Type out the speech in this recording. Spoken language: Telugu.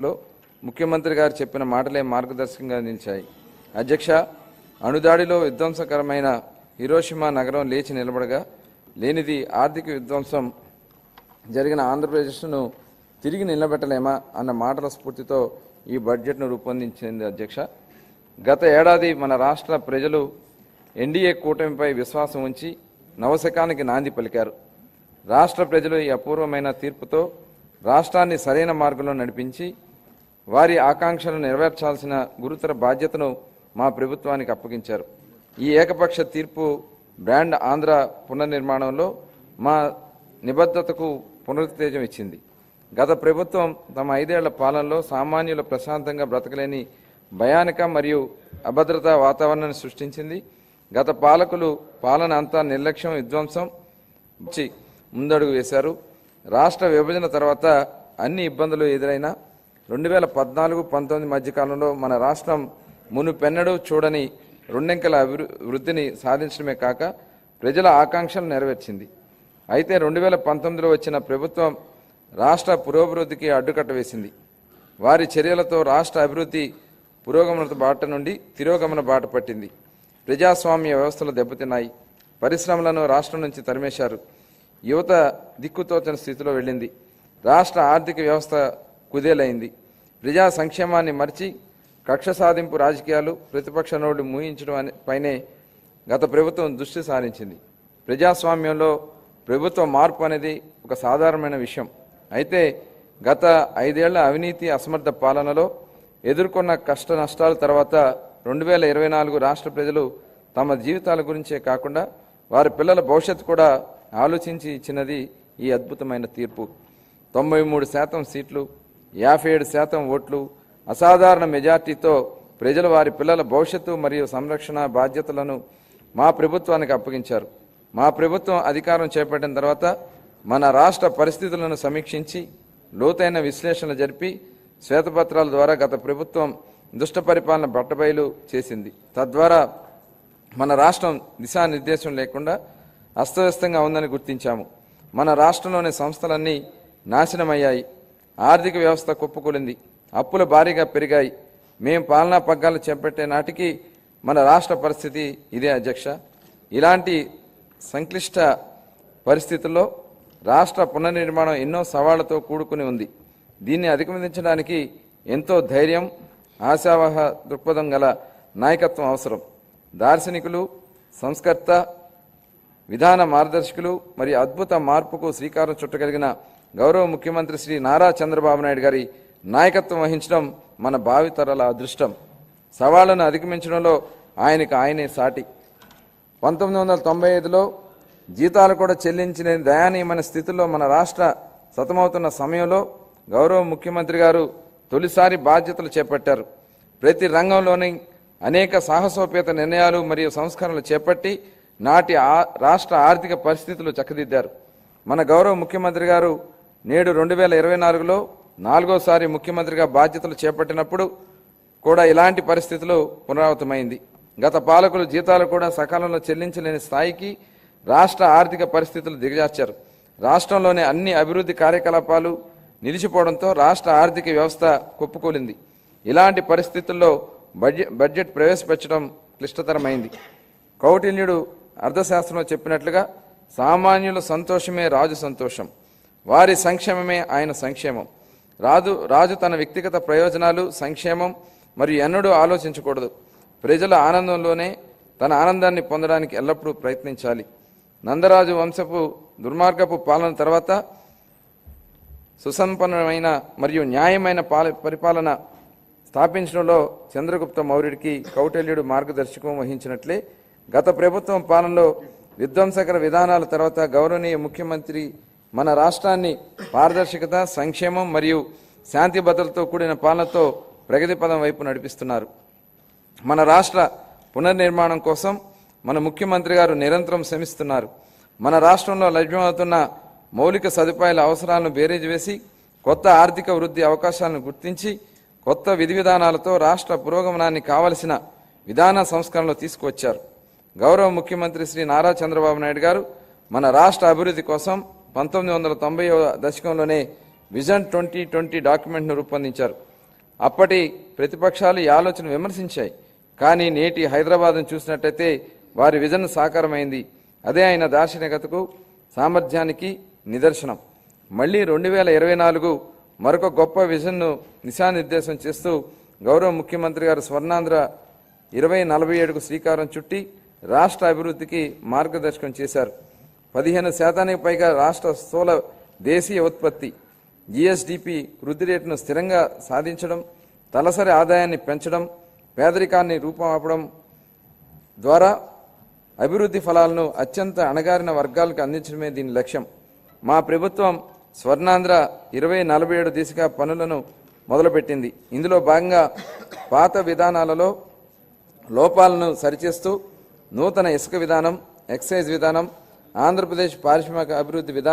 లో ముఖ్యమంత్రి గారు చెప్పిన మాటలే మార్గదర్శకంగా నిలిచాయి. అధ్యక్ష, అణుదాడిలో విధ్వంసకరమైన హిరోషిమా నగరం లేచి నిలబడగా లేనిది ఆర్థిక విధ్వంసం జరిగిన ఆంధ్రప్రదేశ్ను తిరిగి నిలబెట్టలేమా అన్న మాటల స్ఫూర్తితో ఈ బడ్జెట్ను రూపొందించింది. అధ్యక్ష, గత ఏడాది మన రాష్ట్ర ప్రజలు ఎన్డీఏ కూటమిపై విశ్వాసం ఉంచి నవశకానికి నాంది పలికారు. రాష్ట్ర ప్రజలు ఈ అపూర్వమైన తీర్పుతో రాష్ట్రాన్ని సరైన మార్గంలో నడిపించి వారి ఆకాంక్షలను నెరవేర్చాల్సిన గురుతర బాధ్యతను మా ప్రభుత్వానికి అప్పగించారు. ఈ ఏకపక్ష తీర్పు బ్రాండ్ ఆంధ్ర పునర్నిర్మాణంలో మా నిబద్ధతకు పునరుత్తేజం ఇచ్చింది. గత ప్రభుత్వం తమ 5 ఏళ్ల పాలనలో సామాన్యులు ప్రశాంతంగా బ్రతకలేని భయానక మరియు అభద్రతా వాతావరణాన్ని సృష్టించింది. గత పాలకులు పాలన అంతా నిర్లక్ష్యం, విధ్వంసం ఇచ్చి ముందడుగు వేశారు. రాష్ట్ర విభజన తర్వాత అన్ని ఇబ్బందులు ఎదురైనా 2014-19 మధ్యకాలంలో మన రాష్ట్రం మునుపెన్నడూ చూడని రెండంకెల వృద్ధిని సాధించడమే కాక ప్రజల ఆకాంక్షలు నెరవేర్చింది. అయితే 2019లో వచ్చిన ప్రభుత్వం రాష్ట్ర పురోభివృద్ధికి అడ్డుకట్ట వేసింది. వారి చర్యలతో రాష్ట్ర అభివృద్ధి పురోగమన బాట నుండి తిరోగమన బాట పట్టింది. ప్రజాస్వామ్య వ్యవస్థలు దెబ్బతిన్నాయి. పరిశ్రమలను రాష్ట్రం నుంచి తరిమేశారు. యువత దిక్కుతోచని స్థితిలో వెళ్ళింది. రాష్ట్ర ఆర్థిక వ్యవస్థ కుదేలైంది. ప్రజా సంక్షేమాన్ని మర్చి కక్ష సాధింపు రాజకీయాలు, ప్రతిపక్ష నోళ్లు మూయించడం పైనే గత ప్రభుత్వం దృష్టి సారించింది. ప్రజాస్వామ్యంలో ప్రభుత్వ మార్పు అనేది ఒక సాధారణమైన విషయం. అయితే గత 5 ఏళ్ల అవినీతి అసమర్థ పాలనలో ఎదుర్కొన్న కష్ట నష్టాల తర్వాత 2024 రాష్ట్ర ప్రజలు తమ జీవితాల గురించే కాకుండా వారి పిల్లల భవిష్యత్తు కూడా ఆలోచించి ఇచ్చినది ఈ అద్భుతమైన తీర్పు. 93% సీట్లు, 57% ఓట్లు, అసాధారణ మెజార్టీతో ప్రజలు వారి పిల్లల భవిష్యత్తు మరియు సంరక్షణ బాధ్యతలను మా ప్రభుత్వానికి అప్పగించారు. మా ప్రభుత్వం అధికారం చేపట్టిన తర్వాత మన రాష్ట్ర పరిస్థితులను సమీక్షించి లోతైన విశ్లేషణ జరిపి శ్వేతపత్రాల ద్వారా గత ప్రభుత్వం దుష్ట పరిపాలన బట్టబయలు చేసింది. తద్వారా మన రాష్ట్రం దిశానిర్దేశం లేకుండా అస్తవ్యస్తంగా ఉందని గుర్తించాము. మన రాష్ట్రంలోని సంస్థలన్నీ నాశనమయ్యాయి. ఆర్థిక వ్యవస్థ కుప్పకూలింది. అప్పులు భారీగా పెరిగాయి. మేం పాలనా పగ్గాలు చేపట్టే నాటికి మన రాష్ట్ర పరిస్థితి ఇదే. అధ్యక్ష, ఇలాంటి సంక్లిష్ట పరిస్థితుల్లో రాష్ట్ర పునర్నిర్మాణం ఎన్నో సవాళ్లతో కూడుకుని ఉంది. దీన్ని అధిగమించడానికి ఎంతో ధైర్యం, ఆశావహ దృక్పథం గల నాయకత్వం అవసరం. దార్శనికులు, సంస్కర్త, విధాన మార్గదర్శకులు మరియు అద్భుత మార్పుకు శ్రీకారం చుట్టగలిగిన గౌరవ ముఖ్యమంత్రి శ్రీ నారా చంద్రబాబు నాయుడు గారి నాయకత్వం వహించడం మన భావితరాల అదృష్టం. సవాళ్లను అధిగమించడంలో ఆయనే సాటి. 1995లో జీతాలు కూడా చెల్లించిన దయానీయమైన స్థితిలో మన రాష్ట్ర సతమవుతున్న సమయంలో గౌరవ ముఖ్యమంత్రి గారు తొలిసారి బాధ్యతలు చేపట్టారు. ప్రతి రంగంలోని అనేక సాహసోపేత నిర్ణయాలు మరియు సంస్కరణలు చేపట్టి నాటి రాష్ట్ర ఆర్థిక పరిస్థితులు చక్కదిద్దారు. మన గౌరవ ముఖ్యమంత్రి గారు నేడు 2024లో 4వసారి ముఖ్యమంత్రిగా బాధ్యతలు చేపట్టినప్పుడు కూడా ఇలాంటి పరిస్థితులు పునరావృతమైంది. గత పాలకులు జీతాలు కూడా సకాలంలో చెల్లించలేని స్థాయికి రాష్ట్ర ఆర్థిక పరిస్థితులు దిగజార్చారు. రాష్ట్రంలోని అన్ని అభివృద్ధి కార్యకలాపాలు నిలిచిపోవడంతో రాష్ట్ర ఆర్థిక వ్యవస్థ కుప్పకూలింది. ఇలాంటి పరిస్థితుల్లో బడ్జెట్ ప్రవేశపెట్టడం క్లిష్టతరమైంది. కౌటిల్యుడు అర్థశాస్త్రంలో చెప్పినట్లుగా సామాన్యుల సంతోషమే రాజు సంతోషం, వారి సంక్షేమమే ఆయన సంక్షేమం. రాజు తన వ్యక్తిగత ప్రయోజనాలు, సంక్షేమం మరియు ఎన్నడూ ఆలోచించకూడదు. ప్రజల ఆనందంలోనే తన ఆనందాన్ని పొందడానికి ఎల్లప్పుడూ ప్రయత్నించాలి. నందరాజు వంశపు దుర్మార్గపు పాలన తర్వాత సుసంపన్నమైన మరియు న్యాయమైన పరిపాలన స్థాపించడంలో చంద్రగుప్త మౌర్యుడికి కౌటిల్యుడు మార్గదర్శకం వహించినట్లే గత ప్రభుత్వం పాలనలో విధ్వంసకర విధానాల తర్వాత గౌరవనీయ ముఖ్యమంత్రి మన రాష్ట్రాన్ని పారదర్శకత, సంక్షేమం మరియు శాంతి భద్రతతో కూడిన పాలనతో ప్రగతి పదం వైపు నడిపిస్తున్నారు. మన రాష్ట్ర పునర్నిర్మాణం కోసం మన ముఖ్యమంత్రి గారు నిరంతరం శ్రమిస్తున్నారు. మన రాష్ట్రంలో లభ్యమవుతున్న మౌలిక సదుపాయాల అవసరాలను బేరీజు వేసి కొత్త ఆర్థిక వృద్ధి అవకాశాలను గుర్తించి కొత్త విధి విధానాలతో రాష్ట్ర పురోగమనాన్ని కావలసిన విధాన సంస్కరణలు తీసుకువచ్చారు. గౌరవ ముఖ్యమంత్రి శ్రీ నారా చంద్రబాబు నాయుడు గారు మన రాష్ట్ర అభివృద్ధి కోసం 1990వ దశకంలోనే విజన్ 2020 డాక్యుమెంట్ను రూపొందించారు. అప్పటి ప్రతిపక్షాలు ఈ ఆలోచన విమర్శించాయి. కానీ నేటి హైదరాబాద్ను చూసినట్టయితే వారి విజన్ సాకారమైంది. అదే ఆయన దార్శనికతకు సామర్థ్యానికి నిదర్శనం. మళ్లీ 2024 మరొక గొప్ప విజన్ను దిశానిర్దేశం చేస్తూ గౌరవ ముఖ్యమంత్రి గారు స్వర్ణాంధ్ర 2047కు శ్రీకారం చుట్టి రాష్ట్ర అభివృద్ధికి మార్గదర్శకం చేశారు. 15% పైగా రాష్ట్ర స్థూల దేశీయ ఉత్పత్తి జీఎస్డిపి వృద్ధి రేటును స్థిరంగా సాధించడం, తలసరి ఆదాయాన్ని పెంచడం, పేదరికాన్ని రూపుమాపడం ద్వారా అభివృద్ధి ఫలాలను అత్యంత అణగారిన వర్గాలకు అందించడమే దీని లక్ష్యం. మా ప్రభుత్వం స్వర్ణాంధ్ర 2047 దిశగా పనులను మొదలుపెట్టింది. ఇందులో భాగంగా పాత విధానాలలో లోపాలను సరిచేస్తూ నూతన ఇసుక విధానం, ఎక్సైజ్ విధానం, ఆంధ్రప్రదేశ్ పారిశ్రామిక అభివృద్ధి విధానం